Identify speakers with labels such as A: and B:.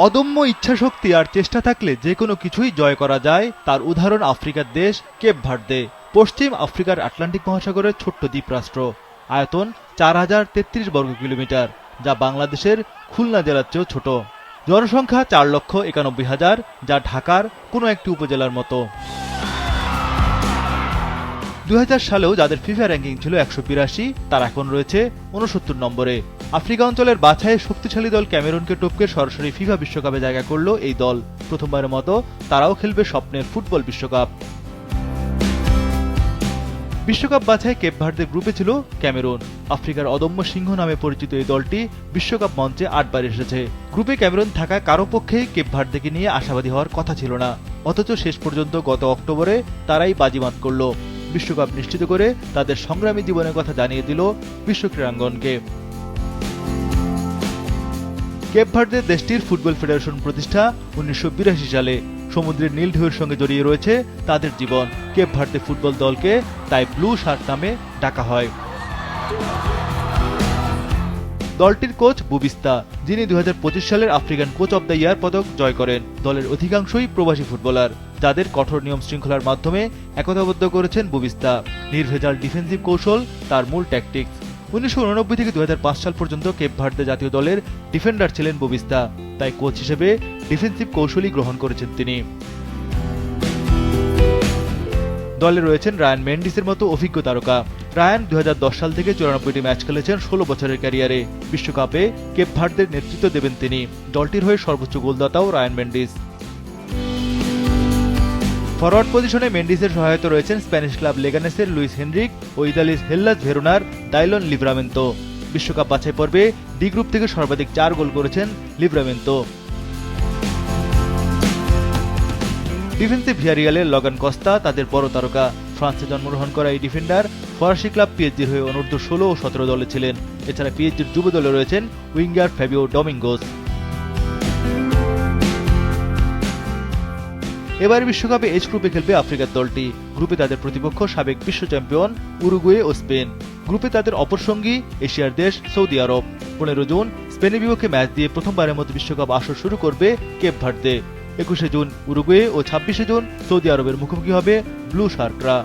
A: অদম্য ইচ্ছাশক্তি আর চেষ্টা থাকলে যে কোনো কিছুই জয় করা যায়, তার উদাহরণ আফ্রিকার দেশ কেপ ভার্দে। পশ্চিম আফ্রিকার আটলান্টিক মহাসাগরের ছোট্ট দ্বীপরাষ্ট্র। আয়তন 4033 বর্গ কিলোমিটার, যা বাংলাদেশের খুলনা জেলার চেয়েও ছোট। জনসংখ্যা 4,91,000, যা ঢাকার কোনো একটি উপজেলার মতো। 2000 সালেও যাদের ফিফা র্যাঙ্কিং ছিল 182, তার এখন রয়েছে 69 নম্বরে। আফ্রিকা অঞ্চলের বাছাইয়ে শক্তিশালী দল ক্যামেরুনকে টপকে সরাসরি ফিফা বিশ্বকাপে জায়গা করল এই দল। প্রথমবারের মতো তারাও খেলবে স্বপ্নের ফুটবল বিশ্বকাপ। বিশ্বকাপ বাছাই কেপ ভার্দের গ্রুপে ছিল ক্যামেরুন। আফ্রিকার অদম্য সিংহ নামে পরিচিত এই দলটি বিশ্বকাপ মঞ্চে 8 বার এসেছে। গ্রুপে ক্যামেরুন থাকা কারো পক্ষেই কেপ ভার্দেকে নিয়ে আশাবাদী হওয়ার কথা ছিল না, অথচ শেষ পর্যন্ত গত অক্টোবরে তারাই বাজিমাত করল। বিশ্বকাপ নিশ্চিত করে তাদের সংগ্রামী জীবনের কথা জানিয়ে দিল বিশ্ব ক্রীড়াঙ্গনকে। কেপ ভার্দে দেশটির ফুটবল ফেডারেশন প্রতিষ্ঠা 1982 সালে। সমুদ্রের নীল ঢেউয়ের সঙ্গে জড়িয়ে রয়েছে তাদের জীবন। কেপ ভার্দে ফুটবল দলকে তাই ব্লু শার্ক নামে ডাকা হয়। দলটির কোচ বুবিস্তা, যিনি 2025 সালের African coach of the year পদক জয় করেন। দলের অধিকাংশই প্রবাসী ফুটবলার, যাদের কঠোর নিয়ম শৃঙ্খলার মাধ্যমে একতাবদ্ধ করেছেন বুবিস্তা। নির্ভেজাল ডিফেন্সিভ কৌশল তার মূল ট্যাকটিক্স। 1989 থেকে 2005 সাল পর্যন্ত কেপ ভার্দে জাতীয় দলের ডিফেন্ডার ছিলেন বুবিস্তা, তাই কোচ হিসেবে ডিফেন্সিভ কৌশলই গ্রহণ করেছেন তিনি। দলে রয়েছেন রায়ান মেন্ডিসের মতো অভিজ্ঞ তারকা। রায়ান 2010 সাল থেকে 94টি ম্যাচ খেলেছেন 16 বছরের ক্যারিয়ারে। বিশ্বকাপে কেপ ভার্দের নেতৃত্ব দেবেন তিনি। দলটির হয়ে সর্বোচ্চ গোলদাতাও রায়ান মেন্ডিস। ফরওয়ার্ড পজিশনে মেন্ডিসের সহায়তা রয়েছেন স্প্যানিশ ক্লাব লেগানেসের লুইস হেনরিক ও ইতালির হেল্লাস ভেরোনার দাইলন লিভরামেন্তো। বিশ্বকাপ বাছাই পর্বে ডি গ্রুপ থেকে সর্বাধিক 4 গোল করেছেন লিভরামেন্তো। ডিফেন্সে ভিয়ারিয়ালের লগান কস্তা তাদের বড় তারকা। ফ্রান্সে জন্মগ্রহণ করা এই ডিফেন্ডার ফরাসি ক্লাব পিএসজির হয়ে অনূর্ধ্ব 16 ও 17 দলে ছিলেন। এছাড়া পিএসজির যুব দলে রয়েছেন উইঙ্গার ফ্যাবিও ডমিঙ্গোস। এবার বিশ্বকাপে এইচ গ্রুপে খেলবে আফ্রিকার দলটি। গ্রুপে তাদের প্রতিপক্ষ সাবেক বিশ্ব চ্যাম্পিয়ন উরুগুয়ে ও স্পেন। গ্রুপে তাদের অপর সঙ্গী এশিয়ার দেশ সৌদি আরব। 15 জুন স্পেনের বিপক্ষে ম্যাচ দিয়ে প্রথমবারের মতো বিশ্বকাপ আসর শুরু করবে কেপ ভার্দে। 21 জুন উরুগুয়ে ও 26 জুন সৌদি আরবের মুখোমুখি হবে ব্লু শার্করা।